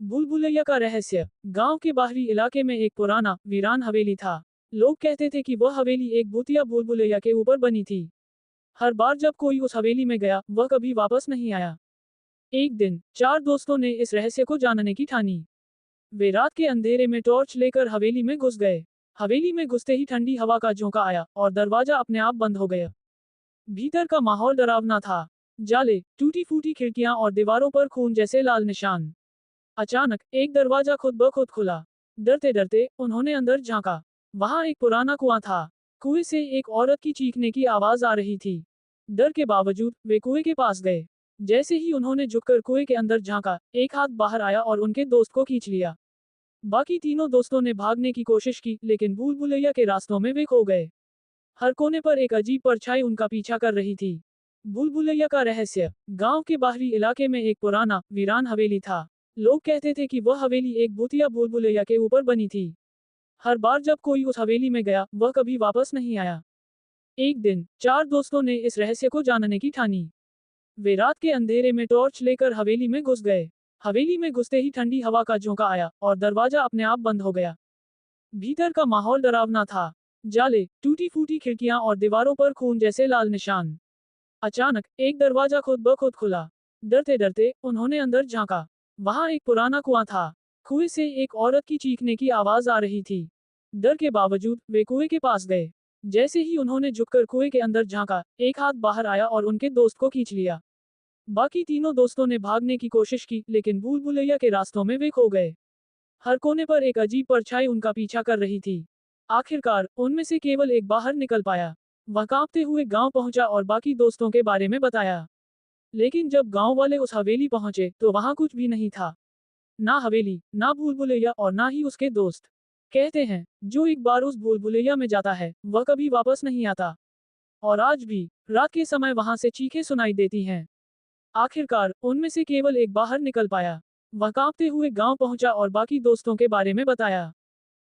भूल भुलैया का रहस्य। गांव के बाहरी इलाके में एक पुराना वीरान हवेली था। लोग कहते थे कि वह हवेली एक भूतिया भूल भुलैया के ऊपर बनी थी। हर बार जब कोई उस हवेली में गया वह कभी वापस नहीं आया। एक दिन चार दोस्तों ने इस रहस्य को जानने की ठानी। वे रात के अंधेरे में टॉर्च लेकर हवेली में घुस गए। हवेली में घुसते ही ठंडी हवा का झोंका आया और दरवाजा अपने आप बंद हो गया। भीतर का माहौल डरावना था। जाले, टूटी फूटी खिड़कियां और दीवारों पर खून जैसे लाल निशान। अचानक एक दरवाजा खुद ब खुद खुला। डरते डरते उन्होंने अंदर झांका। वहां एक पुराना कुआं था। कुएं से एक औरत की चीखने की आवाज आ रही थी। डर के बावजूद वे कुएं के पास गए। जैसे ही उन्होंने झुककर कुएं के अंदर झांका, एक हाथ बाहर आया और उनके दोस्त को खींच लिया। बाकी तीनों दोस्तों ने भागने की कोशिश की, लेकिन भूल भुलैया के रास्तों में वे खो गए। हर कोने पर एक अजीब परछाई उनका पीछा कर रही थी। भूल भुलैया का रहस्य। गांव के बाहरी इलाके में एक पुराना वीरान हवेली था। लोग कहते थे कि वह हवेली एक भूतिया भूल भुलैया के ऊपर बनी थी। हर बार जब कोई उस हवेली में गया वह कभी वापस नहीं आया। एक दिन चार दोस्तों ने इस रहस्य को जानने की ठानी। वे रात के अंधेरे में टॉर्च लेकर हवेली में घुस गए। हवेली में घुसते ही ठंडी हवा का झोंका आया और दरवाजा अपने आप बंद हो गया। भीतर का माहौल डरावना था। जाले, टूटी फूटी खिड़कियां और दीवारों पर खून जैसे लाल निशान। अचानक एक दरवाजा खुद ब खुद खुला। डरते डरते उन्होंने अंदर झांका। वहां एक पुराना कुआं था। कुएं से एक औरत की चीखने की आवाज आ रही थी। डर के बावजूद वे कुएं के पास गए। जैसे ही उन्होंने झुककर कुएं के अंदर झांका, एक हाथ बाहर आया और उनके दोस्त को खींच लिया। बाकी तीनों दोस्तों ने भागने की कोशिश की, लेकिन भूल भुलैया के रास्तों में वे खो गए। हर कोने पर एक अजीब परछाई उनका पीछा कर रही थी। आखिरकार उनमें से केवल एक बाहर निकल पाया। वह कांपते हुए गांव पहुंचा और बाकी दोस्तों के बारे में बताया। लेकिन जब गांव वाले उस हवेली पहुंचे तो वहां कुछ भी नहीं था। ना हवेली, ना भूल भुलैया और ना ही उसके दोस्त। कहते हैं, जो एक बार उस भूल भुलैया में जाता है वह कभी वापस नहीं आता। और आज भी रात के समय वहां से चीखें सुनाई देती हैं। आखिरकार उनमें से केवल एक बाहर निकल पाया। वह कांपते हुए गांव पहुंचा और बाकी दोस्तों के बारे में बताया।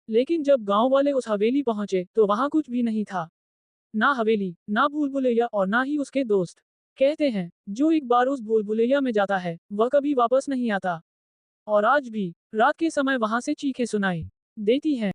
लेकिन जब गांव वाले उस हवेली पहुंचे तो वहां कुछ भी नहीं था। ना हवेली, ना भूल भुलैया और ना ही उसके दोस्त। कहते हैं, जो एक बार उस भूल भुलैया में जाता है वह कभी वापस नहीं आता। और आज भी रात के समय वहां से चीखें सुनाई देती हैं।